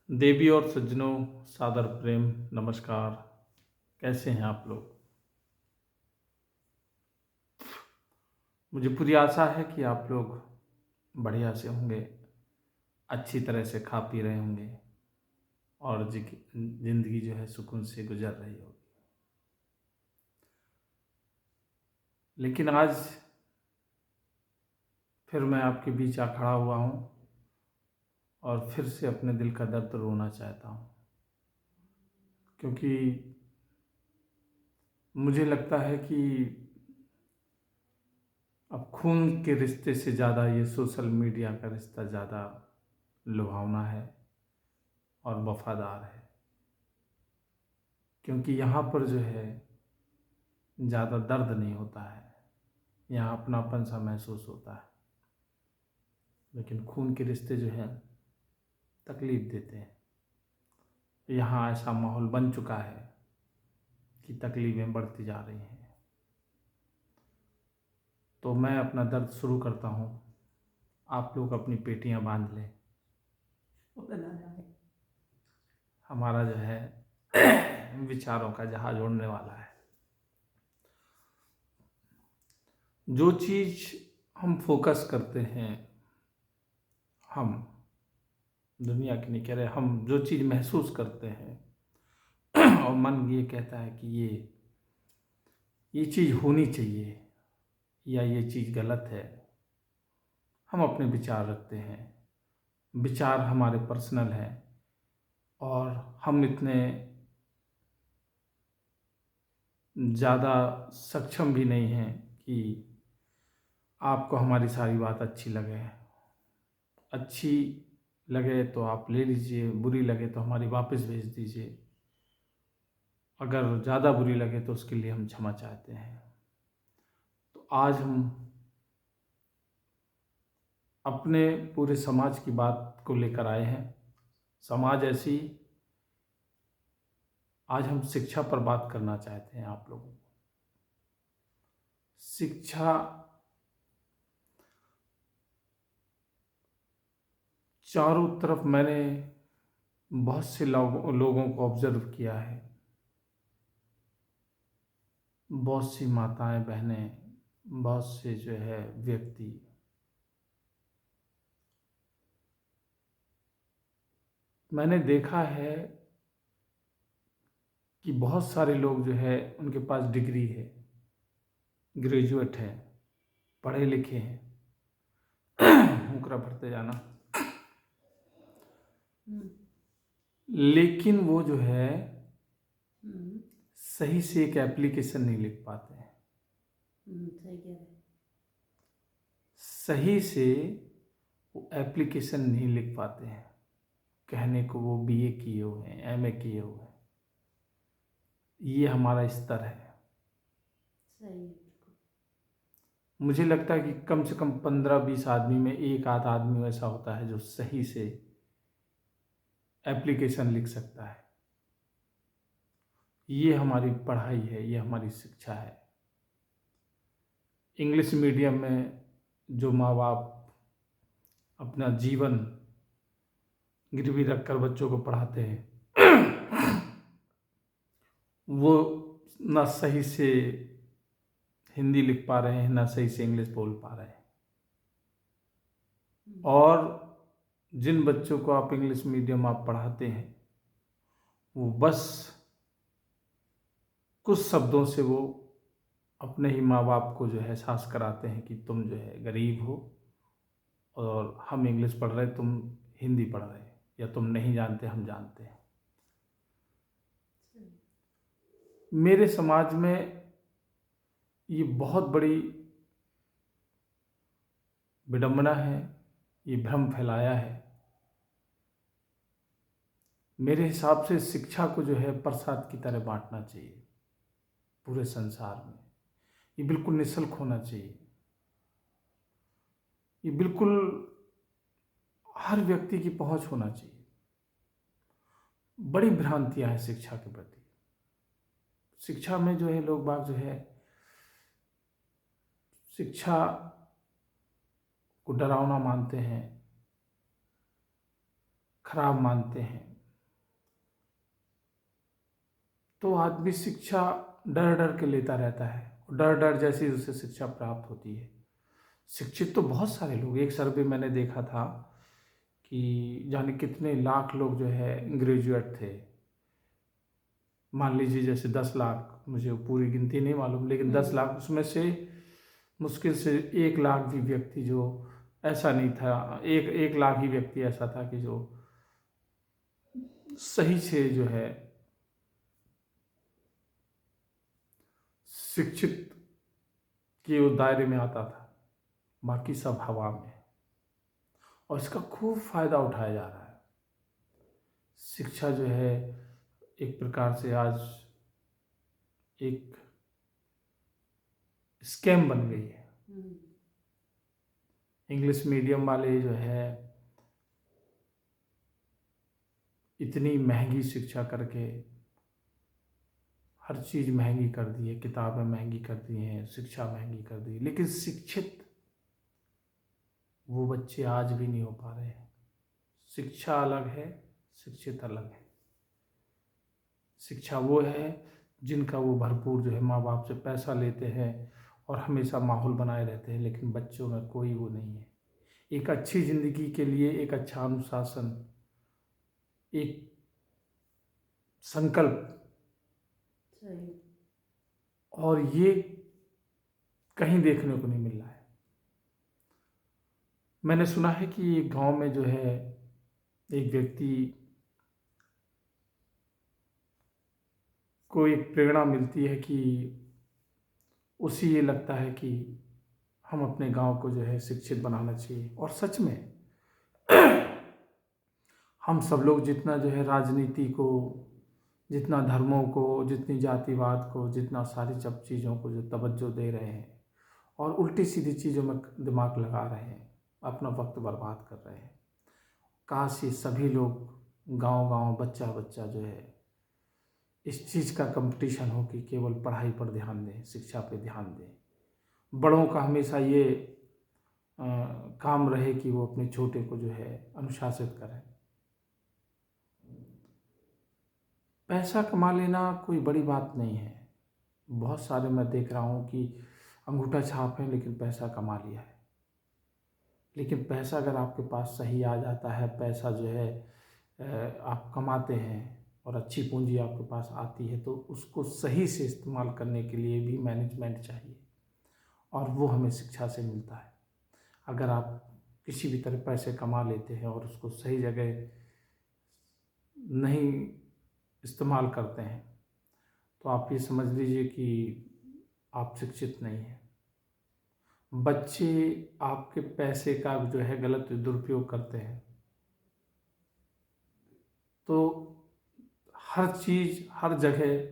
देवी और सज्जनों, सादर प्रेम नमस्कार। कैसे हैं आप लोग? मुझे पूरी आशा है कि आप लोग बढ़िया से होंगे, अच्छी तरह से खा पी रहे होंगे और जिंदगी जो है सुकून से गुजर रही होगी। लेकिन आज फिर मैं आपके बीच आ खड़ा हुआ हूँ और फिर से अपने दिल का दर्द रोना चाहता हूँ, क्योंकि मुझे लगता है कि अब खून के रिश्ते से ज़्यादा ये सोशल मीडिया का रिश्ता ज़्यादा लुभावना है और वफादार है, क्योंकि यहाँ पर जो है ज़्यादा दर्द नहीं होता है, यहाँ अपनापन सा महसूस होता है। लेकिन खून के रिश्ते जो हैं तकलीफ़ देते हैं। यहाँ ऐसा माहौल बन चुका है कि तकलीफ़ें बढ़ती जा रही हैं। तो मैं अपना दर्द शुरू करता हूँ, आप लोग अपनी पेटियाँ बांध लें। हमारा जो है विचारों का जहाज उड़ने वाला है। जो चीज़ हम फोकस करते हैं, हम दुनिया की नहीं कह रहे, हम जो चीज़ महसूस करते हैं और मन ये कहता है कि ये चीज़ होनी चाहिए या ये चीज़ गलत है, हम अपने विचार रखते हैं। विचार हमारे पर्सनल हैं और हम इतने ज़्यादा सक्षम भी नहीं हैं कि आपको हमारी सारी बात अच्छी लगे। अच्छी लगे तो आप ले लीजिए, बुरी लगे तो हमारी वापस भेज दीजिए। अगर ज़्यादा बुरी लगे तो उसके लिए हम क्षमा चाहते हैं। तो आज हम अपने पूरे समाज की बात को लेकर आए हैं। समाज ऐसी, आज हम शिक्षा पर बात करना चाहते हैं आप लोगों को। शिक्षा चारों तरफ मैंने बहुत से लोगों को ऑब्जर्व किया है। बहुत सी माताएं बहनें, बहुत से जो है व्यक्ति मैंने देखा है कि बहुत सारे लोग जो है उनके पास डिग्री है, ग्रेजुएट है, पढ़े लिखे हैं। मुकरा भरते जाना। लेकिन वो जो है सही से एक एप्लीकेशन नहीं लिख पाते हैं। सही से वो एप्लीकेशन नहीं लिख पाते हैं। कहने को वो बीए किए हुए हैं, एमए किए हुए हैं। ये हमारा स्तर है। सही। मुझे लगता है कि कम से कम 15-20 आदमी में एक आध आदमी ऐसा होता है जो सही से एप्लीकेशन लिख सकता है। ये हमारी पढ़ाई है, ये हमारी शिक्षा है। इंग्लिश मीडियम में जो माँ बाप अपना जीवन गिरवी रखकर बच्चों को पढ़ाते हैं, वो ना सही से हिंदी लिख पा रहे हैं, ना सही से इंग्लिश बोल पा रहे हैं। और जिन बच्चों को आप इंग्लिश मीडियम आप पढ़ाते हैं, वो बस कुछ शब्दों से वो अपने ही माँ बाप को जो है एहसास कराते हैं कि तुम जो है गरीब हो और हम इंग्लिश पढ़ रहे, तुम हिंदी पढ़ रहे, या तुम नहीं जानते, हम जानते हैं। मेरे समाज में ये बहुत बड़ी विडंबना है, ये भ्रम फैलाया है। मेरे हिसाब से शिक्षा को जो है प्रसाद की तरह बांटना चाहिए पूरे संसार में। ये बिल्कुल निःशुल्क होना चाहिए। ये बिल्कुल हर व्यक्ति की पहुंच होना चाहिए। बड़ी भ्रांतियां हैं शिक्षा के प्रति। शिक्षा में जो है लोग बाग जो है शिक्षा को डरावना मानते हैं, खराब मानते हैं। तो आदमी शिक्षा डर डर के लेता रहता है, डर डर जैसी उसे शिक्षा प्राप्त होती है। शिक्षित तो बहुत सारे लोग, एक सर्वे मैंने देखा था कि जाने कितने लाख लोग जो है ग्रेजुएट थे। मान लीजिए जैसे 10 लाख, मुझे पूरी गिनती नहीं मालूम, लेकिन 10 लाख, उसमें से मुश्किल से 1 लाख भी व्यक्ति जो ऐसा नहीं था, एक लाख ही व्यक्ति ऐसा था कि जो सही से जो है शिक्षित के वो दायरे में आता था, बाकी सब हवा में। और इसका खूब फायदा उठाया जा रहा है। शिक्षा जो है एक प्रकार से आज एक स्कैम बन गई है। इंग्लिश मीडियम वाले जो है इतनी महंगी शिक्षा करके हर चीज़ महंगी कर दी है, किताबें महंगी कर दी हैं, शिक्षा महंगी कर दी है, लेकिन शिक्षित वो बच्चे आज भी नहीं हो पा रहे हैं। शिक्षा अलग है, शिक्षित अलग है। शिक्षा वो है जिनका वो भरपूर जो है माँ बाप से पैसा लेते हैं और हमेशा माहौल बनाए रहते हैं, लेकिन बच्चों में कोई वो नहीं है। एक अच्छी ज़िंदगी के लिए एक अच्छा अनुशासन, एक संकल्प, सही। और ये कहीं देखने को नहीं मिल रहा है। मैंने सुना है कि एक गांव में जो है एक व्यक्ति को एक प्रेरणा मिलती है कि उसे ये लगता है कि हम अपने गांव को जो है शिक्षित बनाना चाहिए। और सच में हम सब लोग जितना जो है राजनीति को, जितना धर्मों को, जितनी जातिवाद को, जितना सारी सब चीज़ों को जो तवज्जो दे रहे हैं और उल्टी सीधी चीज़ों में दिमाग लगा रहे हैं, अपना वक्त बर्बाद कर रहे हैं। काश ये सभी लोग गांव गांव, बच्चा बच्चा जो है इस चीज़ का कंपटीशन हो कि केवल पढ़ाई पर ध्यान दें, शिक्षा पे ध्यान दें। बड़ों का हमेशा ये काम रहे कि वो अपने छोटे को जो है अनुशासित करें। पैसा कमा लेना कोई बड़ी बात नहीं है। बहुत सारे मैं देख रहा हूँ कि अंगूठा छाप है लेकिन पैसा कमा लिया है। लेकिन पैसा अगर आपके पास सही आ जाता है, पैसा जो है आप कमाते हैं और अच्छी पूंजी आपके पास आती है, तो उसको सही से इस्तेमाल करने के लिए भी मैनेजमेंट चाहिए, और वो हमें शिक्षा से मिलता है। अगर आप किसी भी तरह पैसे कमा लेते हैं और उसको सही जगह नहीं इस्तेमाल करते हैं, तो आप ये समझ लीजिए कि आप शिक्षित नहीं हैं। बच्चे आपके पैसे का जो है गलत दुरुपयोग करते हैं, तो हर चीज़, हर जगह,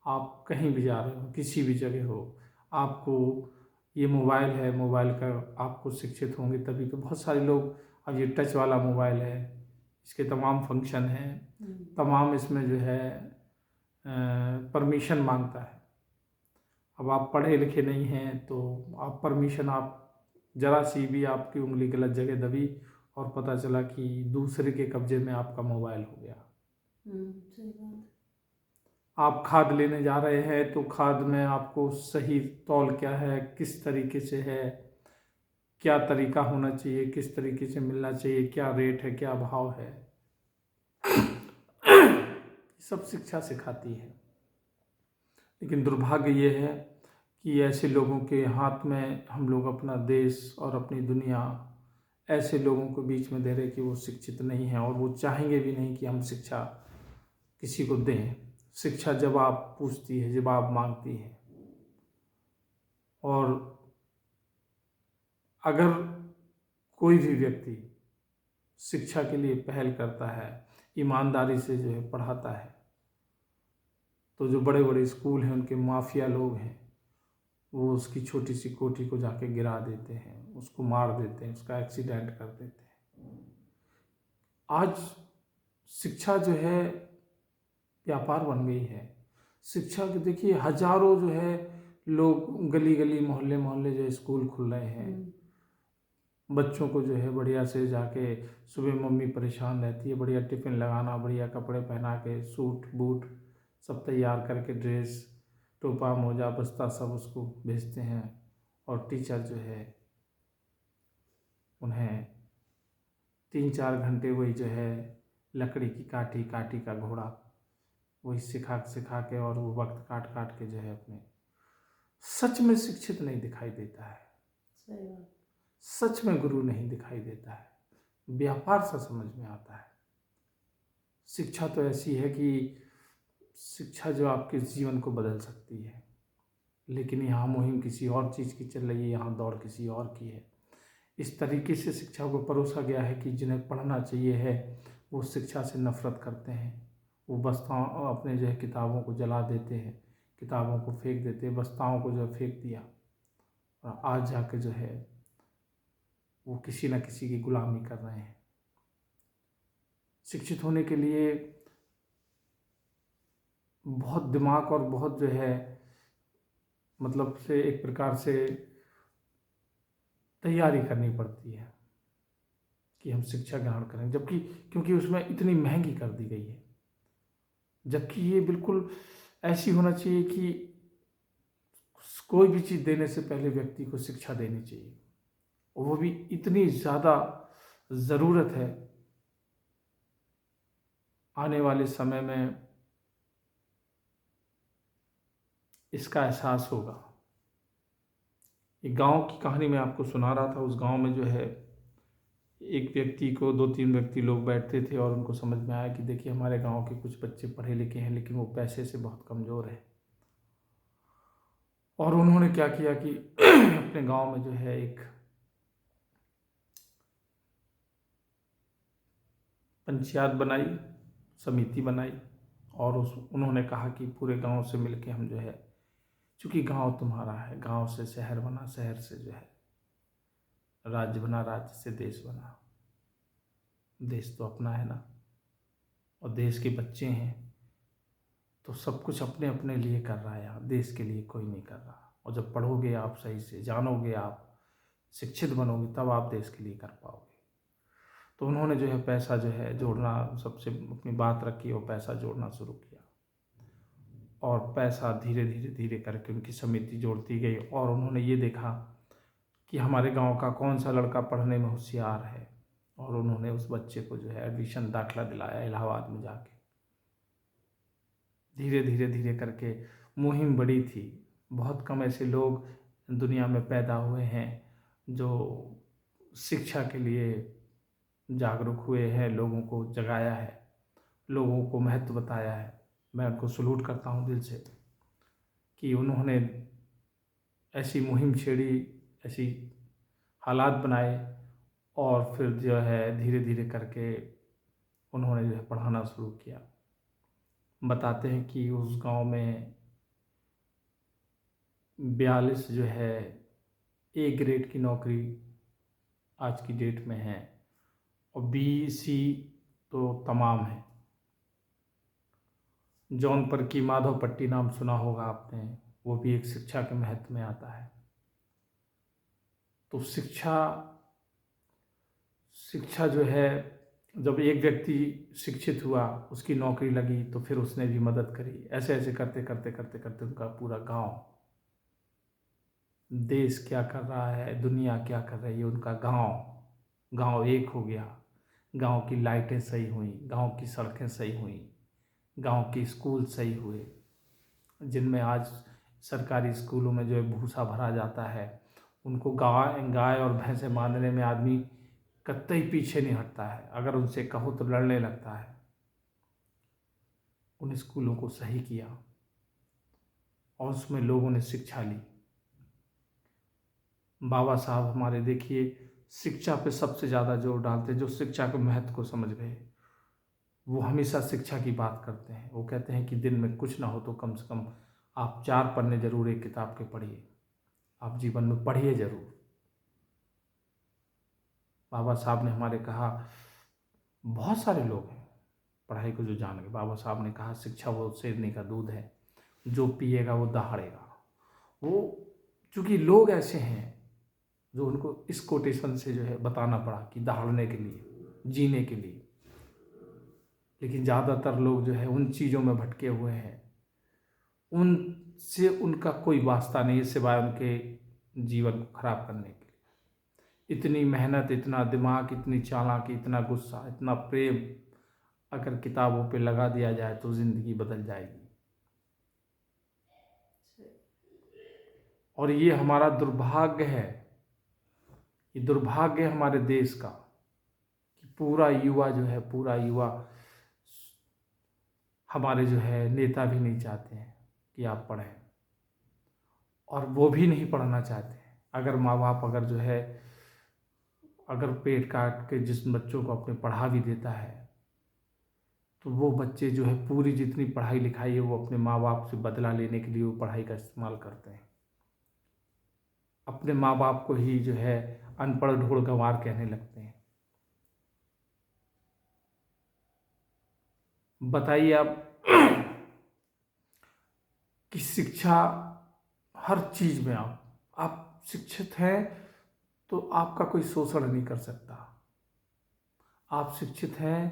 आप कहीं भी जा रहे हो, किसी भी जगह हो, आपको ये मोबाइल है, मोबाइल का आपको शिक्षित होंगे तभी तो। बहुत सारे लोग, अब ये टच वाला मोबाइल है, इसके तमाम फंक्शन हैं, तमाम इसमें जो है परमिशन मांगता है। अब आप पढ़े लिखे नहीं हैं तो आप परमिशन, आप ज़रा सी भी आपकी उंगली गलत जगह दबी और पता चला कि दूसरे के कब्जे में आपका मोबाइल हो गया। सही बात। आप खाद लेने जा रहे हैं तो खाद में आपको सही तौल क्या है, किस तरीके से है, क्या तरीका होना चाहिए, किस तरीके से मिलना चाहिए, क्या रेट है, क्या भाव है, सब शिक्षा सिखाती है। लेकिन दुर्भाग्य ये है कि ऐसे लोगों के हाथ में हम लोग अपना देश और अपनी दुनिया ऐसे लोगों को बीच में दे रहे कि वो शिक्षित नहीं हैं, और वो चाहेंगे भी नहीं कि हम शिक्षा किसी को दें। शिक्षा जवाब पूछती है, जवाब मांगती है, और अगर कोई भी व्यक्ति शिक्षा के लिए पहल करता है, ईमानदारी से जो है पढ़ाता है, तो जो बड़े बड़े स्कूल हैं उनके माफिया लोग हैं, वो उसकी छोटी सी कोठी को जाके गिरा देते हैं, उसको मार देते हैं, उसका एक्सीडेंट कर देते हैं। आज शिक्षा जो है व्यापार बन गई है। शिक्षा के देखिए हजारों जो है लोग, गली गली, मोहल्ले मोहल्ले जो स्कूल खुल रहे हैं। बच्चों को जो है बढ़िया से जाके, सुबह मम्मी परेशान रहती है, बढ़िया टिफ़िन लगाना, बढ़िया कपड़े पहना के, सूट बूट सब तैयार करके ड्रेस, टोपा, मोजा, बस्ता सब उसको भेजते हैं। और टीचर जो है उन्हें 3-4 घंटे वही जो है लकड़ी की काठी, काठी का घोड़ा, वही सिखा सिखा के और वो वक्त काट काट के जो है अपने, सच में शिक्षित नहीं दिखाई देता है, सही बात। सच में गुरु नहीं दिखाई देता है, व्यापार सा समझ में आता है। शिक्षा तो ऐसी है कि शिक्षा जो आपके जीवन को बदल सकती है, लेकिन यहाँ मुहिम किसी और चीज़ की चल रही है, यहाँ दौड़ किसी और की है। इस तरीके से शिक्षा को परोसा गया है कि जिन्हें पढ़ना चाहिए है वो शिक्षा से नफरत करते हैं। वो बस्ताओं अपने जो है किताबों को जला देते हैं, किताबों को फेंक देते हैं, बस्ताओं को जो है फेंक दिया, और आज जाके जो है वो किसी न किसी की गुलामी कर रहे हैं। शिक्षित होने के लिए बहुत दिमाग और बहुत जो है मतलब से एक प्रकार से तैयारी करनी पड़ती है कि हम शिक्षा ग्रहण करें, जबकि क्योंकि उसमें इतनी महंगी कर दी गई है। जबकि ये बिल्कुल ऐसी होना चाहिए कि कोई भी चीज़ देने से पहले व्यक्ति को शिक्षा देनी चाहिए, और वो भी इतनी ज़्यादा ज़रूरत है आने वाले समय में, इसका एहसास होगा। एक गांव की कहानी मैं आपको सुना रहा था। उस गांव में जो है एक व्यक्ति को 2-3 व्यक्ति लोग बैठते थे और उनको समझ में आया कि देखिए हमारे गांव के कुछ बच्चे पढ़े लिखे हैं लेकिन वो पैसे से बहुत कमज़ोर हैं। और उन्होंने क्या किया कि अपने गांव में जो है एक पंचायत बनाई, समिति बनाई, और उन्होंने कहा कि पूरे गांव से मिलके हम जो है, चूँकि गांव तुम्हारा है, गांव से शहर बना, शहर से जो है राज्य बना, राज्य से देश बना, देश तो अपना है ना, और देश के बच्चे हैं तो सब कुछ अपने अपने लिए कर रहा है यहाँ, देश के लिए कोई नहीं कर रहा। और जब पढ़ोगे आप सही से, जानोगे आप, शिक्षित बनोगे, तब आप देश के लिए कर पाओगे। तो उन्होंने जो है पैसा जो है जोड़ना, सबसे अपनी बात रखी और पैसा जोड़ना शुरू किया, और पैसा धीरे धीरे धीरे करके उनकी समिति जोड़ती गई। और उन्होंने ये देखा कि हमारे गांव का कौन सा लड़का पढ़ने में होशियार है, और उन्होंने उस बच्चे को जो है एडमिशन, दाखिला दिलाया इलाहाबाद में जाके। धीरे धीरे धीरे करके मुहिम बड़ी थी। बहुत कम ऐसे लोग दुनिया में पैदा हुए हैं जो शिक्षा के लिए जागरूक हुए हैं, लोगों को जगाया है, लोगों को महत्व बताया है। मैं उनको सलूट करता हूँ दिल से कि उन्होंने ऐसी मुहिम छेड़ी, ऐसी हालात बनाए, और फिर जो है धीरे धीरे करके उन्होंने जो है पढ़ाना शुरू किया। बताते हैं कि उस गांव में 42 जो है ए ग्रेड की नौकरी आज की डेट में है, और BC तो तमाम है। जौनपुर की माधव पट्टी नाम सुना होगा आपने, वो भी एक शिक्षा के महत्व में आता है। तो शिक्षा जो है, जब एक व्यक्ति शिक्षित हुआ, उसकी नौकरी लगी, तो फिर उसने भी मदद करी। ऐसे ऐसे करते करते करते करते उनका पूरा गांव, देश क्या कर रहा है, दुनिया क्या कर रही है, उनका गांव एक हो गया। गांव की लाइटें सही हुई, गांव की सड़कें सही हुई, गांव के स्कूल सही हुए, जिनमें आज सरकारी स्कूलों में जो है भूसा भरा जाता है। उनको गाय और भैंसें बांधने में आदमी कतई पीछे नहीं हटता है, अगर उनसे कहो तो लड़ने लगता है। उन स्कूलों को सही किया और उसमें लोगों ने शिक्षा ली। बाबा साहब हमारे देखिए शिक्षा पे सबसे ज़्यादा जोर डालते हैं। जो शिक्षा के महत्व को समझ गए, वो हमेशा शिक्षा की बात करते हैं। वो कहते हैं कि दिन में कुछ ना हो तो कम से कम आप 4 पन्ने जरूर एक किताब के पढ़िए, आप जीवन में पढ़िए जरूर। बाबा साहब ने हमारे कहा, बहुत सारे लोग हैं पढ़ाई को जो जान गए। बाबा साहब ने कहा शिक्षा वो शेरनी का दूध है, जो पिएगा वो दहाड़ेगा। वो चूँकि लोग ऐसे हैं जो उनको इस कोटेशन से जो है बताना पड़ा कि दहाड़ने के लिए, जीने के लिए। लेकिन ज़्यादातर लोग जो है उन चीज़ों में भटके हुए हैं उनसे उनका कोई वास्ता नहीं है सिवाय उनके जीवन को खराब करने के लिए। इतनी मेहनत, इतना दिमाग, इतनी चालाकी, इतना गुस्सा, इतना प्रेम अगर किताबों पे लगा दिया जाए तो जिंदगी बदल जाएगी। और ये हमारा दुर्भाग्य है, ये दुर्भाग्य है हमारे देश का कि पूरा युवा हमारे जो है नेता भी नहीं चाहते हैं कि आप पढ़ें, और वो भी नहीं पढ़ना चाहते हैं। अगर माँ बाप अगर पेट काट के जिस बच्चों को अपने पढ़ा भी देता है तो वो बच्चे जो है पूरी जितनी पढ़ाई लिखाई है वो अपने माँ बाप से बदला लेने के लिए वो पढ़ाई का इस्तेमाल करते हैं। अपने माँ बाप को ही जो है अनपढ़ ढोल गंवार कहने लगते हैं। बताइए आप कि शिक्षा हर चीज में आप शिक्षित हैं तो आपका कोई शोषण नहीं कर सकता। आप शिक्षित हैं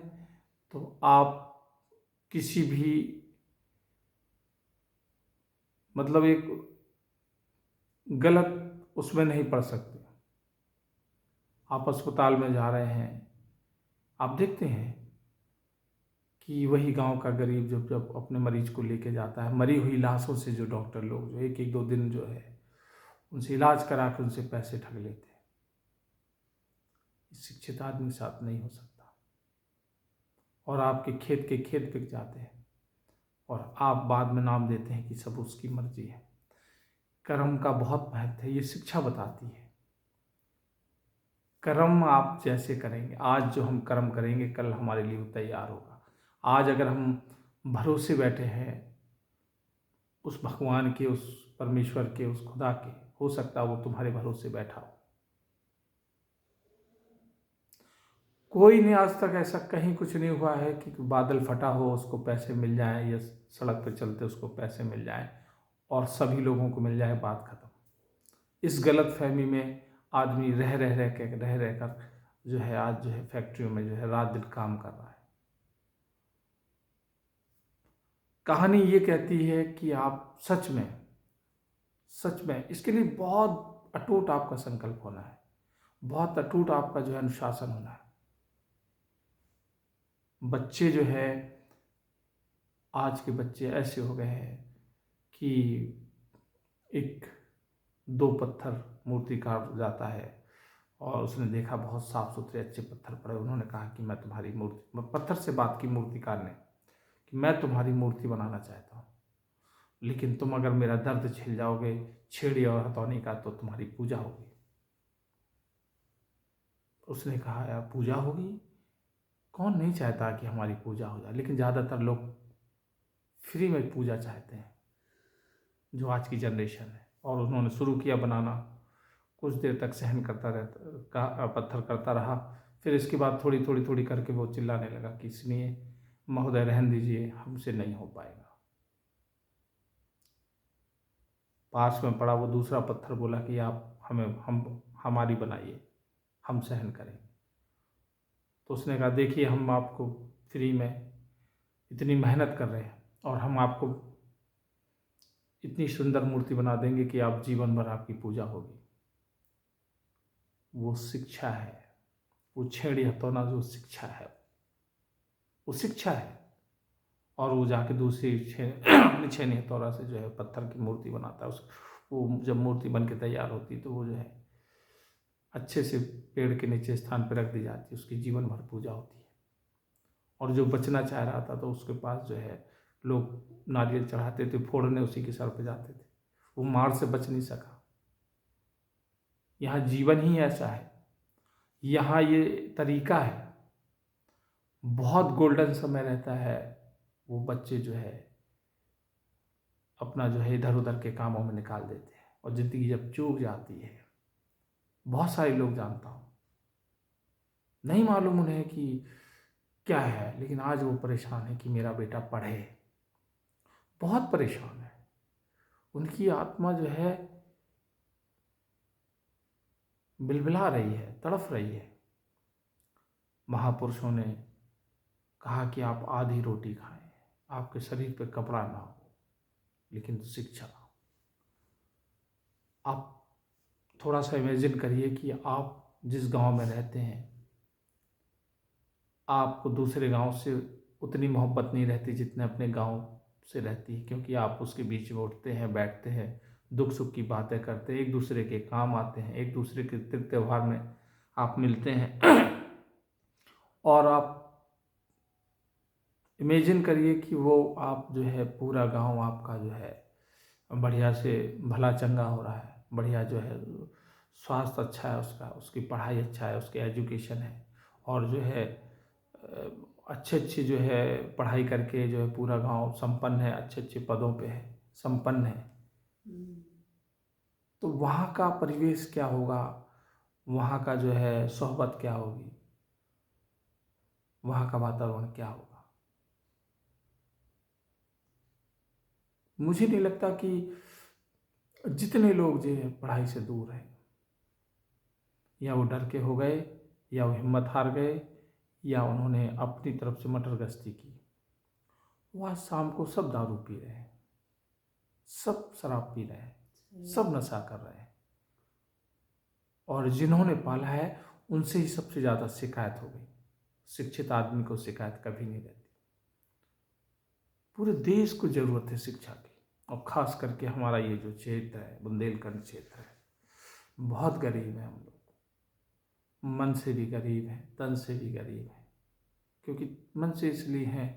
तो आप किसी भी मतलब एक गलत उसमें नहीं पड़ सकते। आप अस्पताल में जा रहे हैं, आप देखते हैं कि वही गांव का गरीब जब अपने मरीज को लेके जाता है, मरी हुई लाशों से जो डॉक्टर लोग जो एक एक दो दिन जो है उनसे इलाज करा के उनसे पैसे ठग लेते हैं। शिक्षित आदमी के साथ नहीं हो सकता। और आपके खेत के खेत बिक जाते हैं और आप बाद में नाम देते हैं कि सब उसकी मर्जी है। कर्म का बहुत महत्व है, ये शिक्षा बताती है। कर्म आप जैसे करेंगे, आज जो हम कर्म करेंगे कल हमारे लिए तैयार होगा। आज अगर हम भरोसे बैठे हैं उस भगवान के, उस परमेश्वर के, उस खुदा के, हो सकता है वो तुम्हारे भरोसे बैठा हो। कोई ने आज तक ऐसा कहीं कुछ नहीं हुआ है कि बादल फटा हो उसको पैसे मिल जाए या सड़क पर चलते उसको पैसे मिल जाए और सभी लोगों को मिल जाए, बात खत्म। इस गलत फहमी में आदमी रह कर जो है आज जो है फैक्ट्रियों में जो है रात दिन काम कर रहा है। कहानी ये कहती है कि आप सच में इसके लिए बहुत अटूट आपका संकल्प होना है, बहुत अटूट आपका जो है अनुशासन होना है। बच्चे जो है आज के बच्चे ऐसे हो गए हैं कि एक दो पत्थर मूर्तिकार जाता है और उसने देखा बहुत साफ सुथरे अच्छे पत्थर पड़े। उन्होंने कहा कि मैं तुम्हारी मूर्ति, पत्थर से बात की मूर्तिकार ने कि मैं तुम्हारी मूर्ति बनाना चाहता हूँ, लेकिन तुम अगर मेरा दर्द झेल जाओगे छेड़ी और हथौनी का तो तुम्हारी पूजा होगी। उसने कहा यार पूजा होगी, कौन नहीं चाहता कि हमारी पूजा हो जाए, लेकिन ज़्यादातर लोग फ्री में पूजा चाहते हैं, जो आज की जनरेशन है। और उन्होंने शुरू किया बनाना, कुछ देर तक सहन करता रहता, पत्थर करता रहा। फिर इसके बाद थोड़ी करके वो चिल्लाने लगा कि इसलिए महोदय रहने दीजिए, हमसे नहीं हो पाएगा। पास में पड़ा वो दूसरा पत्थर, बोला कि आप हमारी बनाइए, हम सहन करेंगे। तो उसने कहा देखिए हम आपको फ्री में इतनी मेहनत कर रहे हैं और हम आपको इतनी सुंदर मूर्ति बना देंगे कि आप जीवन भर आपकी पूजा होगी। वो शिक्षा है, वो छेड़ी हथौना जो शिक्षा है, वो शिक्षा है। और वो जाके दूसरी अपनी छेनी हथौड़ा से जो है पत्थर की मूर्ति बनाता है। वो जब मूर्ति बन के तैयार होती तो वो जो है अच्छे से पेड़ के नीचे स्थान पर रख दी जाती है, उसकी जीवन भर पूजा होती है। और जो बचना चाह रहा था तो उसके पास जो है लोग नारियल चढ़ाते थे, फोड़ने उसी के सर पे जाते थे, वो मार से बच नहीं सका। यहाँ जीवन ही ऐसा है, यहाँ ये तरीका है। बहुत गोल्डन समय रहता है, वो बच्चे जो है अपना जो है इधर उधर के कामों में निकाल देते हैं और ज़िंदगी जब चूक जाती है, बहुत सारे लोग जानता हूँ नहीं मालूम उन्हें कि क्या है, लेकिन आज वो परेशान है कि मेरा बेटा पढ़े, बहुत परेशान है। उनकी आत्मा जो है बिलबिला रही है, तड़फ रही है। महापुरुषों ने कहा कि आप आधी रोटी खाएं, आपके शरीर पे कपड़ा ना हो, लेकिन शिक्षा, आप थोड़ा सा इमेजिन करिए कि आप जिस गांव में रहते हैं, आपको दूसरे गांव से उतनी मोहब्बत नहीं रहती जितने अपने गांव से रहती है, क्योंकि आप उसके बीच में उठते हैं, बैठते हैं, दुख सुख की बातें करते हैं, एक दूसरे के काम आते हैं, एक दूसरे के त्यौहार में आप मिलते हैं। और आप इमेजिन करिए कि वो आप जो है पूरा गांव आपका जो है बढ़िया से भला चंगा हो रहा है, बढ़िया जो है स्वास्थ्य अच्छा है उसका, उसकी पढ़ाई अच्छा है, उसकी एजुकेशन है, और जो है अच्छे अच्छे जो है पढ़ाई करके जो है पूरा गांव संपन्न है, अच्छे अच्छे पदों पे है, संपन्न है। तो वहाँ का परिवेश क्या होगा, वहाँ का जो है सोहबत क्या होगी, वहाँ का वातावरण क्या होगा। मुझे नहीं लगता कि जितने लोग जो है पढ़ाई से दूर हैं, या वो डर के हो गए, या वो हिम्मत हार गए, या उन्होंने अपनी तरफ से मटर गश्ती की, वो आज शाम को सब दारू पी रहे हैं, सब शराब पी रहे हैं, सब नशा कर रहे हैं, और जिन्होंने पाला है उनसे ही सबसे ज़्यादा शिकायत हो गई। शिक्षित आदमी को शिकायत कभी नहीं रहती। पूरे देश को ज़रूरत है शिक्षा की, और ख़ास करके हमारा ये जो क्षेत्र है, बुंदेलखंड क्षेत्र है, बहुत गरीब है हम लोग, मन से भी गरीब है, तन से भी गरीब है। क्योंकि मन से इसलिए है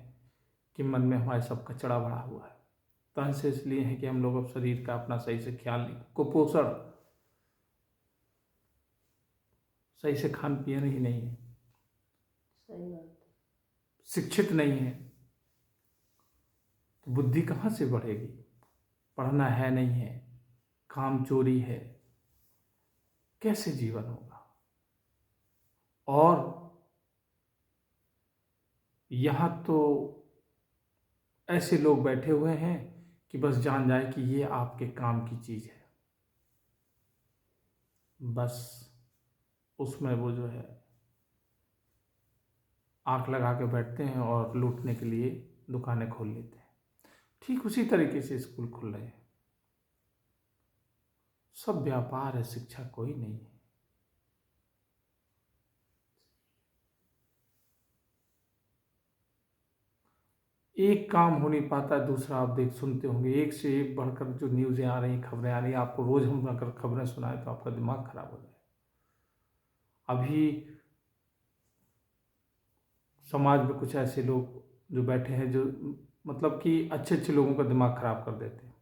कि मन में हमारे सब कचरा भरा हुआ है, तन से इसलिए है कि हम लोग अब शरीर का अपना सही से ख्याल नहीं, कुपोषण, सही से खान पियन ही नहीं है, सही बात। शिक्षित नहीं है, तो बुद्धि कहाँ से बढ़ेगी। पढ़ना है नहीं है, काम चोरी है, कैसे जीवन होगा। और यहाँ तो ऐसे लोग बैठे हुए हैं कि बस जान जाए कि ये आपके काम की चीज़ है, बस उसमें वो जो है आंख लगा के बैठते हैं और लूटने के लिए दुकानें खोल लेते हैं। ठीक उसी तरीके से स्कूल खुल रहे हैं, सब व्यापार है, शिक्षा कोई नहीं है। एक काम हो नहीं पाता, दूसरा आप देख सुनते होंगे, एक से एक बढ़कर जो न्यूज़ें आ रही, खबरें आ रही, आपको रोज हम अगर खबरें सुनाए तो आपका दिमाग खराब हो जाए। अभी समाज में कुछ ऐसे लोग जो बैठे हैं, जो मतलब कि अच्छे अच्छे लोगों का दिमाग खराब कर देते हैं,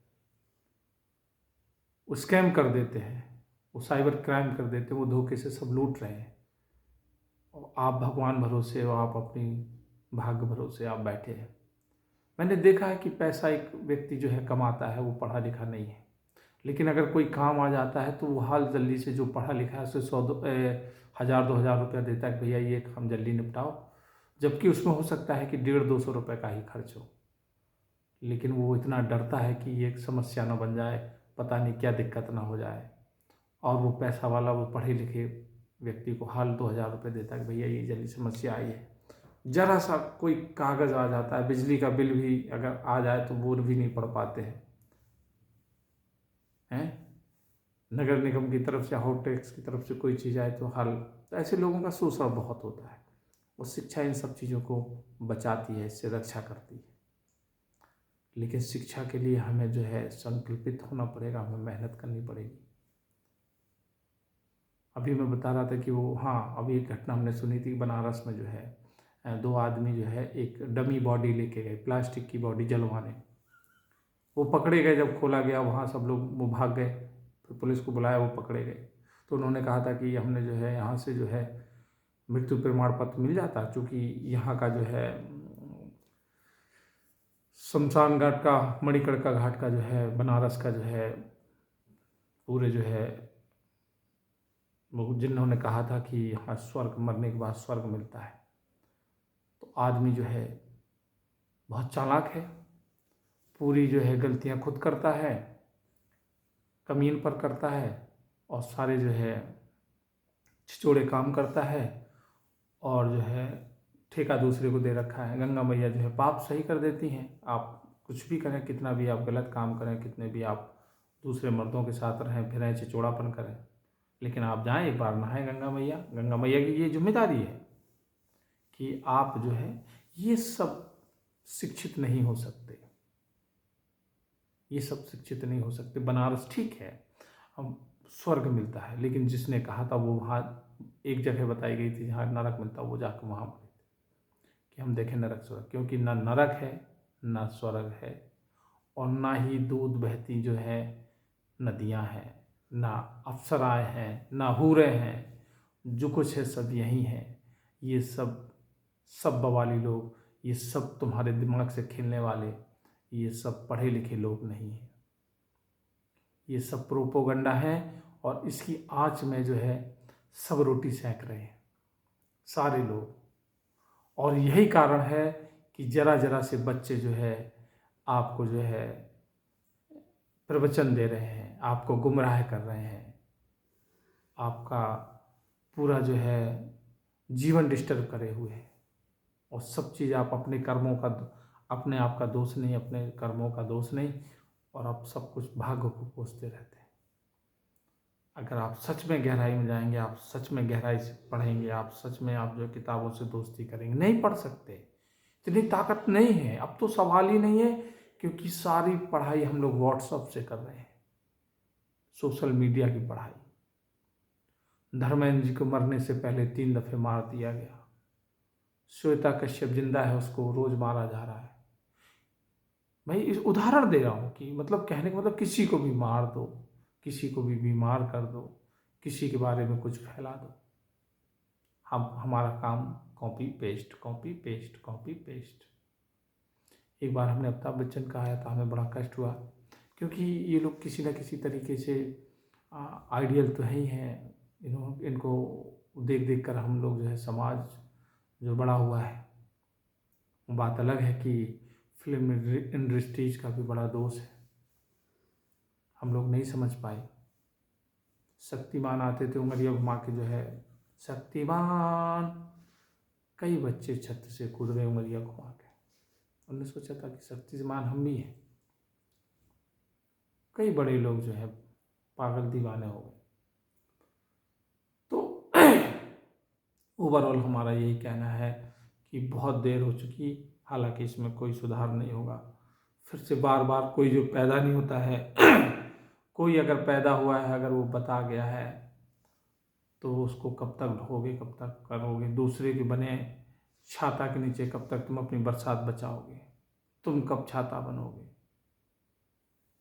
वो स्कैम कर देते हैं, वो साइबर क्राइम कर देते हैं, वो धोखे से सब लूट रहे हैं, और आप भगवान भरोसे हो, आप अपनी भाग्य भरोसे आप बैठे हैं। मैंने देखा है कि पैसा एक व्यक्ति जो है कमाता है, वो पढ़ा लिखा नहीं है, लेकिन अगर कोई काम आ जाता है तो वो हाल जल्दी से जो पढ़ा लिखा है उसे 1,000-2,000 रुपया देता है कि भैया ये काम जल्दी निपटाओ, जबकि उसमें हो सकता है कि 150-200 रुपये का ही खर्च हो। लेकिन वो इतना डरता है कि ये एक समस्या ना बन जाए, पता नहीं क्या दिक्कत ना हो जाए, और वो पैसा वाला वो पढ़े लिखे व्यक्ति को हाल 2,000 रुपये देता है कि भैया ये जल्दी समस्या आई है। जरा सा कोई कागज़ आ जाता है, बिजली का बिल भी अगर आ जाए तो वो भी नहीं पढ़ पाते हैं। नगर निगम की तरफ से, हाउस टैक्स की तरफ से कोई चीज़ आए तो हाल, तो ऐसे लोगों का शोषण बहुत होता है। और शिक्षा इन सब चीज़ों को बचाती है, इससे रक्षा करती है। लेकिन शिक्षा के लिए हमें जो है संकल्पित होना पड़ेगा, हमें मेहनत करनी पड़ेगी। अभी मैं बता रहा था कि वो, हाँ, अभी एक घटना हमने सुनी थी, बनारस में जो है 2 आदमी जो है एक डमी बॉडी लेके गए, प्लास्टिक की बॉडी जलवाने। वो पकड़े गए, जब खोला गया वहाँ सब लोग वो भाग गए, फिर पुलिस को बुलाया, वो पकड़े गए। तो उन्होंने कहा था कि हमने जो है यहाँ से जो है मृत्यु प्रमाण पत्र मिल जाता, चूँकि यहाँ का जो है शमशान घाट का, मणिकर्णिका घाट का जो है, बनारस का जो है पूरे जो है वो, जिन्होंने कहा था कि यहाँ स्वर्ग, मरने के बाद स्वर्ग मिलता है। तो आदमी जो है बहुत चालाक है, पूरी जो है गलतियाँ खुद करता है, कमीन पर करता है, और सारे जो है छिचोड़े काम करता है, और जो है ठेका दूसरे को दे रखा है। गंगा मैया जो है पाप सही कर देती हैं, आप कुछ भी करें, कितना भी आप गलत काम करें, कितने भी आप दूसरे मर्दों के साथ रहें फिरें, चिचोड़ापन करें, लेकिन आप जाएं एक बार नहाएं गंगा मैया। गंगा मैया की ये जिम्मेदारी है कि आप जो है ये सब शिक्षित नहीं हो सकते, ये सब शिक्षित नहीं हो सकते। बनारस ठीक है, हम स्वर्ग मिलता है, लेकिन जिसने कहा था वो वहाँ एक जगह बताई गई थी जहाँ नरक मिलता, वो जाकर वहाँ बोले थे कि हम देखें नरक स्वर्ग, क्योंकि ना नरक है ना स्वर्ग है, और ना ही दूध बहती जो है नदियाँ हैं, ना अप्सराएं हैं, ना हूरें हैं। जो कुछ है सब यही है। ये सब बवाली लोग, ये सब तुम्हारे दिमाग से खेलने वाले, ये सब पढ़े लिखे लोग नहीं हैं। ये सब प्रोपोगंडा है, और इसकी आँच में जो है सब रोटी सेंक रहे हैं सारे लोग। और यही कारण है कि जरा जरा से बच्चे जो है आपको जो है प्रवचन दे रहे हैं, आपको गुमराह कर रहे हैं, आपका पूरा जो है जीवन डिस्टर्ब करे हुए हैं। और सब चीज़ आप अपने कर्मों का, अपने आप का दोष नहीं, अपने कर्मों का दोष नहीं, और आप सब कुछ भाग्य को कोसते रहते हैं। अगर आप सच में गहराई में जाएंगे, आप सच में गहराई से पढ़ेंगे, आप सच में आप जो किताबों से दोस्ती करेंगे, नहीं पढ़ सकते, इतनी ताकत नहीं है। अब तो सवाल ही नहीं है, क्योंकि सारी पढ़ाई हम लोग व्हाट्सएप से कर रहे हैं, सोशल मीडिया की पढ़ाई। धर्मेंद्र जी को मरने से पहले 3 दफे मार दिया गया। श्वेता कश्यप जिंदा है, उसको रोज मारा जा रहा है। भाई इस उदाहरण दे रहा हूँ कि मतलब कहने का मतलब किसी को भी मार दो, किसी को भी बीमार कर दो, किसी के बारे में कुछ फैला दो। हम हमारा काम copy paste, copy paste, copy paste. एक बार हमने अमिताभ बच्चन का आया था, हमें बड़ा कष्ट हुआ, क्योंकि ये लोग किसी न किसी तरीके से आइडियल तो है ही हैं। इनको देख देख कर हम लोग जो है समाज जो बड़ा हुआ है। बात अलग है कि फिल्म इंडस्ट्रीज का भी बड़ा दोष है, हम लोग नहीं समझ पाए। शक्तिमान आते थे उंगलियां घुमा के जो है शक्तिमान, कई बच्चे छत से कूद गए उंगलियां घुमा के। उन्होंने सोचा था कि शक्तिमान हम भी हैं। कई बड़े लोग जो है पागल दीवाने हो गए। तो ओवरऑल हमारा यही कहना है कि बहुत देर हो चुकी, हालांकि इसमें कोई सुधार नहीं होगा। फिर से बार बार कोई जो पैदा नहीं होता है कोई अगर पैदा हुआ है, अगर वो बता गया है, तो उसको कब तक ढोगे, कब तक करोगे? दूसरे के बने छाता के नीचे कब तक तुम अपनी बरसात बचाओगे? तुम कब छाता बनोगे?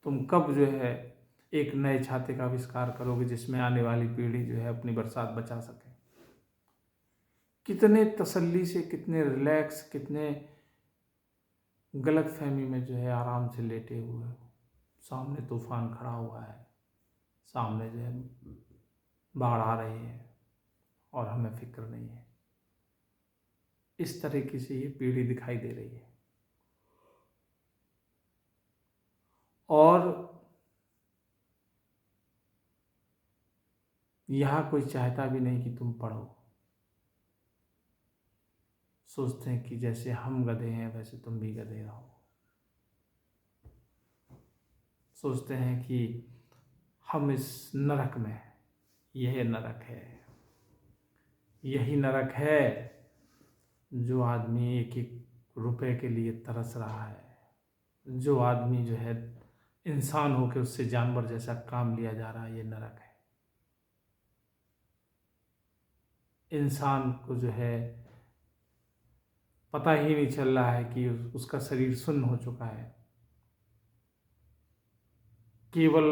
तुम कब जो है एक नए छाते का आविष्कार करोगे जिसमें आने वाली पीढ़ी जो है अपनी बरसात बचा सके? कितने तसल्ली से, कितने रिलैक्स, कितने गलत फहमी में जो है आराम से लेटे हुए हो, सामने तूफान खड़ा हुआ है, सामने जो है बाढ़ आ रही है और हमें फिक्र नहीं है। इस तरीके से ये पीढ़ी दिखाई दे रही है। और यहाँ कोई चाहता भी नहीं कि तुम पढ़ो। सोचते हैं कि जैसे हम गधे हैं वैसे तुम भी गधे रहो। सोचते हैं कि हम इस नरक में हैं, यह नरक है, यही नरक है जो आदमी एक एक रुपए के लिए तरस रहा है, जो आदमी जो है इंसान होकर उससे जानवर जैसा काम लिया जा रहा है, ये नरक है। इंसान को जो है पता ही नहीं चल रहा है कि उसका शरीर सुन्न हो चुका है। केवल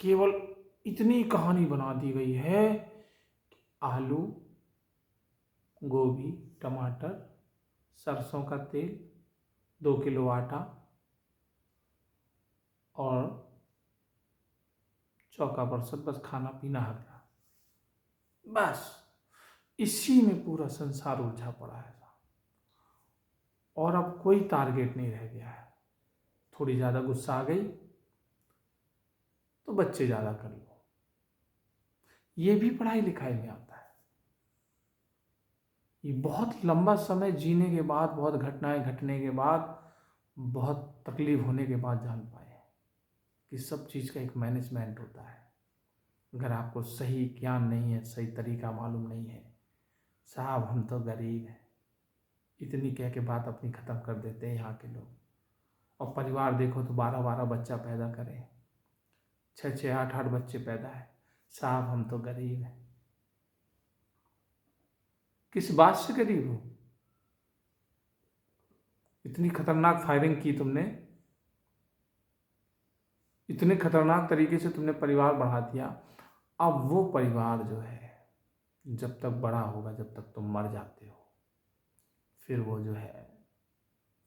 केवल इतनी कहानी बना दी गई है कि आलू, गोभी, टमाटर, सरसों का तेल, 2 किलो आटा और चौका बरसत, बस खाना पीना हर रहा, बस इसी में पूरा संसार उलझा पड़ा है। और अब कोई टारगेट नहीं रह गया है। थोड़ी ज़्यादा गुस्सा आ गई तो बच्चे ज़्यादा कर लो, ये भी पढ़ाई लिखाई में आता है। ये बहुत लंबा समय जीने के बाद, बहुत घटनाएं घटने के बाद, बहुत तकलीफ होने के बाद जान पाए कि सब चीज़ का एक मैनेजमेंट होता है। अगर आपको सही ज्ञान नहीं है, सही तरीका मालूम नहीं है, साहब हम तो गरीब हैं, इतनी कह के बात अपनी ख़त्म कर देते हैं यहाँ के लोग। और परिवार देखो तो 12-12 बच्चा पैदा करें, 6-6, 8-8 बच्चे पैदा है, साहब हम तो गरीब हैं। किस बात से गरीब हो? इतनी खतरनाक फायरिंग की तुमने, इतने खतरनाक तरीके से तुमने परिवार बढ़ा दिया। अब वो परिवार जो है जब तक बड़ा होगा, जब तक तुम मर जाते हो, फिर वो जो है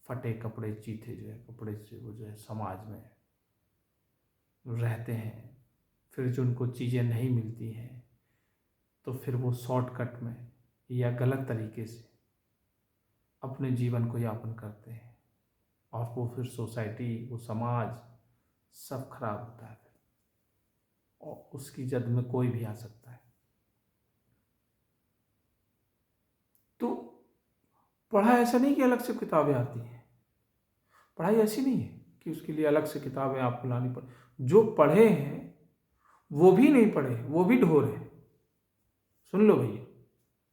फटे कपड़े चीथे जो है कपड़े से वो जो है समाज में रहते हैं। फिर जो उनको चीज़ें नहीं मिलती हैं तो फिर वो शॉर्टकट में या गलत तरीके से अपने जीवन को यापन करते हैं, और वो फिर सोसाइटी, वो समाज सब खराब होता है फिर, और उसकी जद में कोई भी आ सकता है। तो पढ़ाई ऐसा नहीं कि अलग से किताबें आती हैं, पढ़ाई ऐसी नहीं है कि उसके लिए अलग से किताबें आपको लानी पड़े। जो पढ़े हैं वो भी नहीं पढ़े, वो भी ढोर है। सुन लो भैया,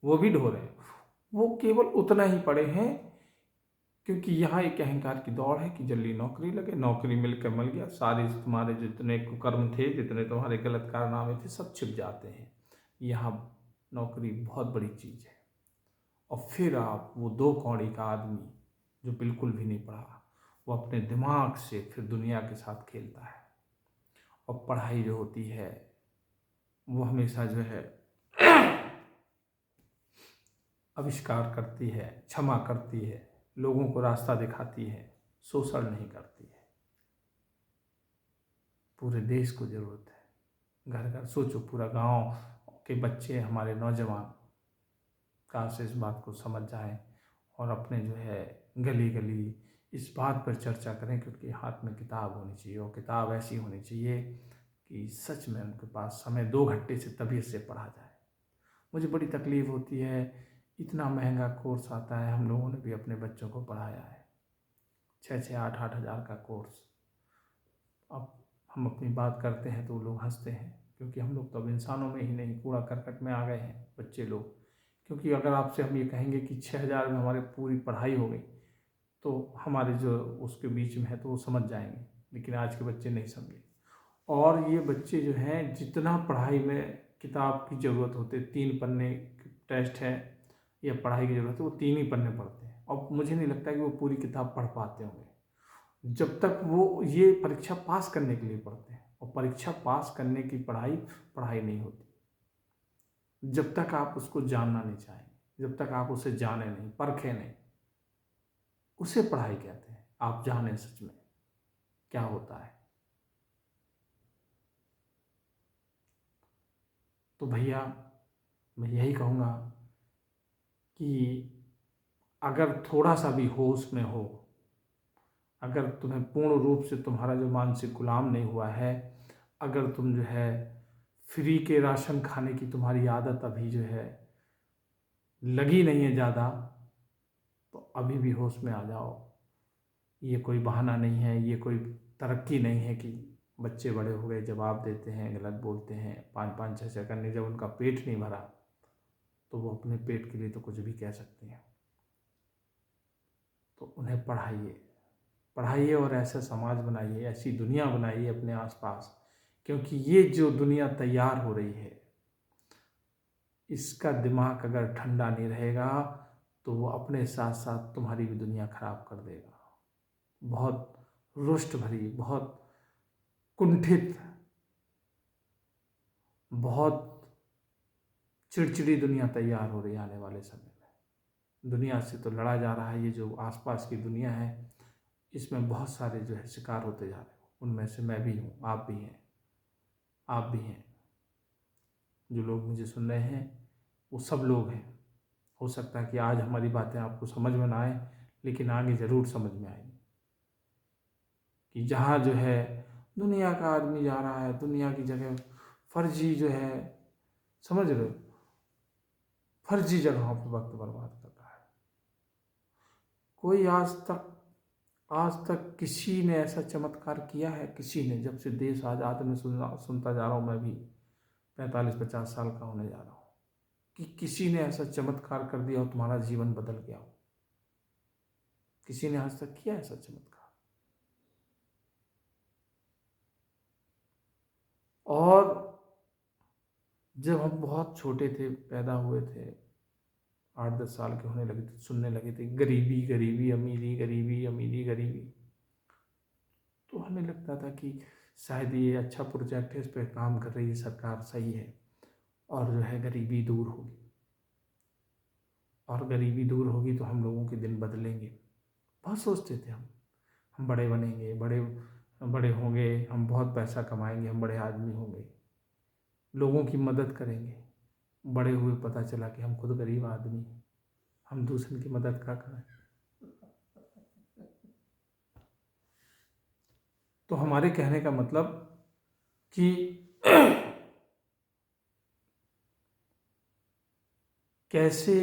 वो भी ढोर है। वो केवल उतना ही पढ़े हैं क्योंकि यहाँ एक अहंकार की दौड़ है कि जल्दी नौकरी लगे, नौकरी मिलकर मिल गया, सारे तुम्हारे जितने कुकर्म थे, जितने तुम्हारे गलत कारनामे थे, सब छिप जाते हैं। यहाँ नौकरी बहुत बड़ी चीज़ है। और फिर आप वो 2 कौड़ी का आदमी जो बिल्कुल भी नहीं पढ़ा, वो अपने दिमाग से फिर दुनिया के साथ खेलता है। और पढ़ाई जो होती है वो हमेशा जो है आविष्कार करती है, क्षमा करती है, लोगों को रास्ता दिखाती है, शोषण नहीं करती है। पूरे देश को ज़रूरत है, घर घर सोचो, पूरा गांव के बच्चे, हमारे नौजवान काश इस बात को समझ जाएं और अपने जो है गली गली इस बात पर चर्चा करें कि उनके हाथ में किताब होनी चाहिए, और किताब ऐसी होनी चाहिए कि सच में उनके पास समय 2 घंटे से तबीयत से पढ़ा जाए। मुझे बड़ी तकलीफ़ होती है, इतना महंगा कोर्स आता है, हम लोगों ने भी अपने बच्चों को पढ़ाया है, 6-6, 8-8 हज़ार का कोर्स। अब हम अपनी बात करते हैं तो वो लोग हंसते हैं, क्योंकि हम लोग तो अब इंसानों में ही नहीं, कूड़ा करकट में आ गए हैं बच्चे लोग। क्योंकि अगर आपसे हम ये कहेंगे कि 6,000 में हमारी पूरी पढ़ाई हो गई, तो हमारे जो उसके बीच में है तो वो समझ जाएंगे, लेकिन आज के बच्चे नहीं समझे। और ये बच्चे जो हैं जितना पढ़ाई में किताब की ज़रूरत होती है, 3 पन्ने टेस्ट है या पढ़ाई की ज़रूरत है, वो 3 ही पन्ने पढ़ते हैं, और मुझे नहीं लगता कि वो पूरी किताब पढ़ पाते होंगे। जब तक वो ये परीक्षा पास करने के लिए पढ़ते हैं, और परीक्षा पास करने की पढ़ाई पढ़ाई नहीं होती जब तक आप उसको जानना नहीं चाहेंगे, जब तक आप उसे जाने नहीं, परखे नहीं, उसे पढ़ाई कहते हैं। आप जाने सच में क्या होता है। तो भैया मैं यही कहूँगा कि अगर थोड़ा सा भी होश में हो, अगर तुम्हें पूर्ण रूप से तुम्हारा जो मानसिक गुलाम नहीं हुआ है, अगर तुम जो है फ्री के राशन खाने की तुम्हारी आदत अभी जो है लगी नहीं है ज़्यादा, तो अभी भी होश में आ जाओ। ये कोई बहाना नहीं है, ये कोई तरक्की नहीं है कि बच्चे बड़े हो गए, जवाब देते हैं, गलत बोलते हैं, 5-5, 6-6 करने, जब उनका पेट नहीं भरा तो वो अपने पेट के लिए तो कुछ भी कह सकते हैं। तो उन्हें पढ़ाइए, पढ़ाइए और ऐसा समाज बनाइए, ऐसी दुनिया बनाइए अपने आसपास, क्योंकि ये जो दुनिया तैयार हो रही है, इसका दिमाग अगर ठंडा नहीं रहेगा तो वो अपने साथ साथ तुम्हारी भी दुनिया खराब कर देगा। बहुत रुष्ट भरी, बहुत कुंठित, बहुत चिड़चिड़ी दुनिया तैयार हो रही है आने वाले समय में। दुनिया से तो लड़ा जा रहा है, ये जो आसपास की दुनिया है इसमें बहुत सारे जो है शिकार होते जा रहे हैं। उनमें से मैं भी हूँ, आप भी हैं, आप भी हैं। जो लोग मुझे सुन रहे हैं वो सब लोग हैं। हो सकता है कि आज हमारी बातें आपको समझ में ना आए, लेकिन आगे ज़रूर समझ में आएगी कि जहाँ जो है दुनिया का आदमी जा रहा है, दुनिया की जगह फर्जी जो है, समझ रहे हो, फर्जी जगहों पर वक्त बर्बाद कर रहा है। कोई आज तक आज तक किसी ने ऐसा चमत्कार किया है? किसी ने? जब से देश आज़ाद, में सुनता जा रहा हूँ, मैं भी 45-50 साल का होने जा रहा हूँ, कि किसी ने ऐसा चमत्कार कर दिया हो तुम्हारा जीवन बदल गया हो? किसी ने आज तक किया ऐसा चमत्कार? और जब हम बहुत छोटे थे, पैदा हुए थे, 8-10 साल के होने लगे थे, सुनने लगे थे गरीबी गरीबी अमीरी, गरीबी अमीरी गरीबी, तो हमें लगता था कि शायद ये अच्छा प्रोजेक्ट है, इस पर काम कर रही है सरकार, सही है, और जो है गरीबी दूर होगी, और गरीबी दूर होगी तो हम लोगों के दिन बदलेंगे। बहुत सोचते थे हम बड़े बनेंगे, बड़े बड़े होंगे, हम बहुत पैसा कमाएंगे, हम बड़े आदमी होंगे, लोगों की मदद करेंगे। बड़े हुए पता चला कि हम खुद गरीब आदमी हैं, हम दूसरे की मदद क्या करें। तो हमारे कहने का मतलब कि कैसे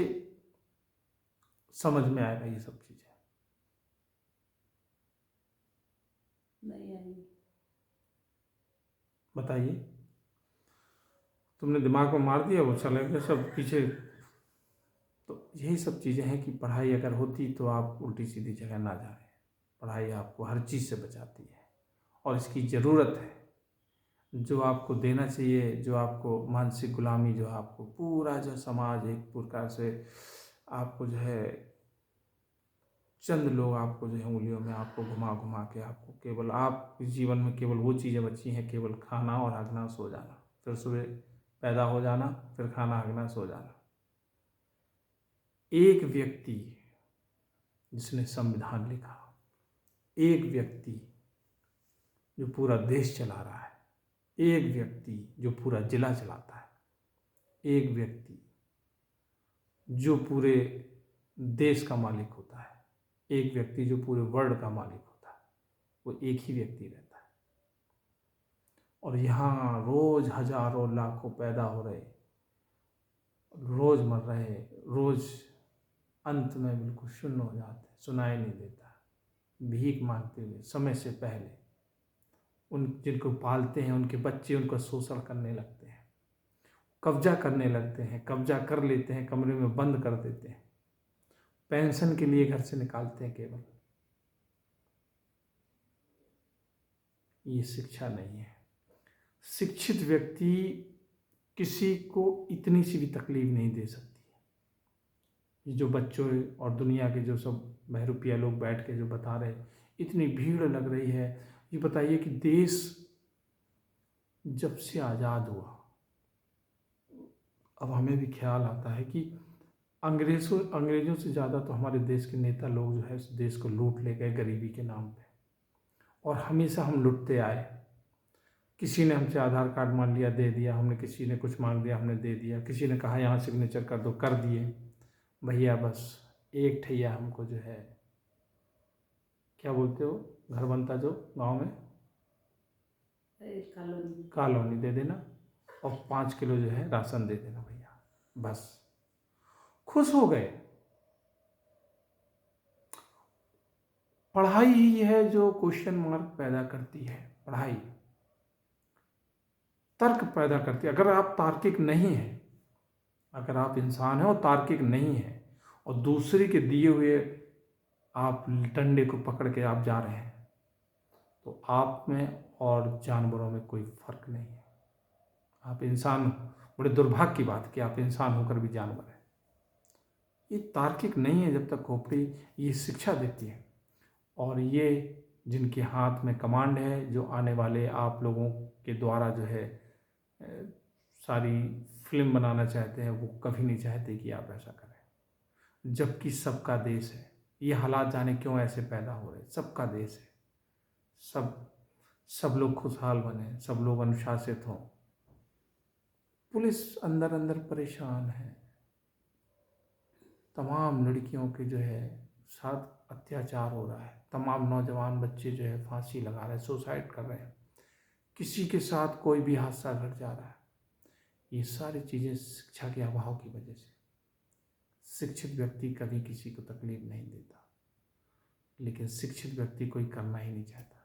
समझ में आएगा ये सब चीजें? नहीं आएंगी। बताइए। तुमने दिमाग में मार दिया, वो चले गए सब पीछे। तो यही सब चीज़ें हैं कि पढ़ाई अगर होती तो आप उल्टी सीधी जगह ना जाए। पढ़ाई आपको हर चीज़ से बचाती है, और इसकी ज़रूरत है। जो आपको देना चाहिए, जो आपको मानसिक गुलामी, जो आपको पूरा जो समाज एक प्रकार से आपको जो है, चंद लोग आपको जो है उंगलियों में आपको घुमा घुमा के, आपको केवल आपके जीवन में केवल वो चीज़ें बची हैं, केवल खाना और हगना, सो जाना, फिर सुबह पैदा हो जाना, फिर खाना हगना, सो जाना। एक व्यक्ति जिसने संविधान लिखा, एक व्यक्ति जो पूरा देश चला रहा है, एक व्यक्ति जो पूरा जिला चलाता है, एक व्यक्ति जो पूरे देश का मालिक होता है, एक व्यक्ति जो पूरे वर्ल्ड का मालिक होता है, वो एक ही व्यक्ति रहता है। और यहाँ रोज हजारों लाखों पैदा हो रहे, रोज मर रहे, रोज अंत में बिल्कुल शून्य हो जाते, सुनाई नहीं देता, भीख मांगते हुए समय से पहले। उन जिनको पालते हैं उनके बच्चे उनका शोषण करने लगते हैं, कब्जा करने लगते हैं, कब्जा कर लेते हैं, कमरे में बंद कर देते हैं, पेंशन के लिए घर से निकालते हैं केवल। ये शिक्षा नहीं है। शिक्षित व्यक्ति किसी को इतनी सी भी तकलीफ नहीं दे सकती है। ये जो बच्चों और दुनिया के जो सब बहरूपिया लोग बैठ के जो बता रहे, इतनी भीड़ लग रही है। ये बताइए कि देश जब से आज़ाद हुआ, अब हमें भी ख्याल आता है कि अंग्रेज़ों से ज़्यादा तो हमारे देश के नेता लोग जो है इस देश को लूट ले गए गरीबी के नाम पे, और हमेशा हम लुटते आए। किसी ने हमसे आधार कार्ड मांग लिया, दे दिया हमने, किसी ने कुछ मांग दिया, हमने दे दिया, किसी ने कहा यहाँ सिग्नेचर कर दो, कर दिए। भैया बस एक ठैया हमको जो है, क्या बोलते हो, घर बनता जो गांव में, कॉलोनी दे देना, और 5 किलो जो है राशन दे देना भैया, बस खुश हो गए। पढ़ाई ही है जो क्वेश्चन मार्क पैदा करती है। पढ़ाई तर्क पैदा करती है। अगर आप तार्किक नहीं हैं, अगर आप इंसान हैं और तार्किक नहीं हैं, और दूसरे के दिए हुए आप डंडे को पकड़ के आप जा रहे हैं, तो आप में और जानवरों में कोई फर्क नहीं है। आप इंसान, बड़े दुर्भाग्य की बात कि आप इंसान होकर भी जानवर हैं। ये तार्किक नहीं है जब तक खोपड़ी ये शिक्षा देती है। और ये जिनके हाथ में कमांड है, जो आने वाले आप लोगों के द्वारा जो है सारी फिल्म बनाना चाहते हैं, वो कभी नहीं चाहते कि आप ऐसा करें। जबकि सबका देश है। ये हालात जाने क्यों ऐसे पैदा हो रहे, सबका देश है। सब लोग खुशहाल बने, सब लोग अनुशासित हों। पुलिस अंदर अंदर परेशान है। तमाम लड़कियों के जो है साथ अत्याचार हो रहा है। तमाम नौजवान बच्चे जो है फांसी लगा रहे हैं, सुसाइड कर रहे हैं। किसी के साथ कोई भी हादसा घट जा रहा है। ये सारी चीज़ें शिक्षा के अभाव की वजह से। शिक्षित व्यक्ति कभी किसी को तकलीफ नहीं देता। लेकिन शिक्षित व्यक्ति कोई करना ही नहीं चाहता।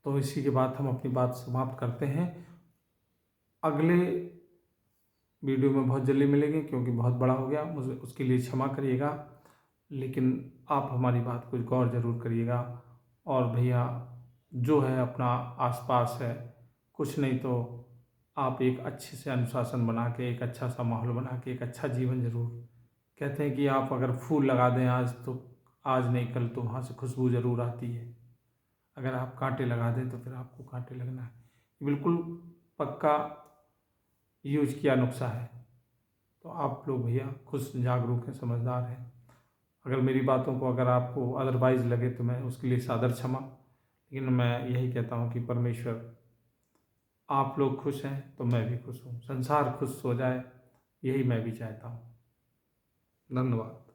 तो इसी के बाद हम अपनी बात समाप्त करते हैं। अगले वीडियो में बहुत जल्दी मिलेंगे, क्योंकि बहुत बड़ा हो गया, मुझे उसके लिए क्षमा करिएगा। लेकिन आप हमारी बात कुछ गौर ज़रूर करिएगा। और भैया जो है अपना आसपास है, कुछ नहीं तो आप एक अच्छे से अनुशासन बना के, एक अच्छा सा माहौल बना के, एक अच्छा जीवन जरूर। कहते हैं कि आप अगर फूल लगा दें आज, तो आज नहीं कल तो वहाँ से खुशबू ज़रूर आती है। अगर आप कांटे लगा दें तो फिर आपको कांटे लगना है। बिल्कुल पक्का यूज किया नुस्खा है। तो आप लोग भैया खुश, जागरूक हैं, समझदार हैं। अगर मेरी बातों को अगर आपको अदरवाइज लगे तो मैं उसके लिए सादर क्षमा। लेकिन मैं यही कहता हूँ कि परमेश्वर, आप लोग खुश हैं तो मैं भी खुश हूँ, संसार खुश हो जाए, यही मैं भी चाहता हूँ। धन्यवाद।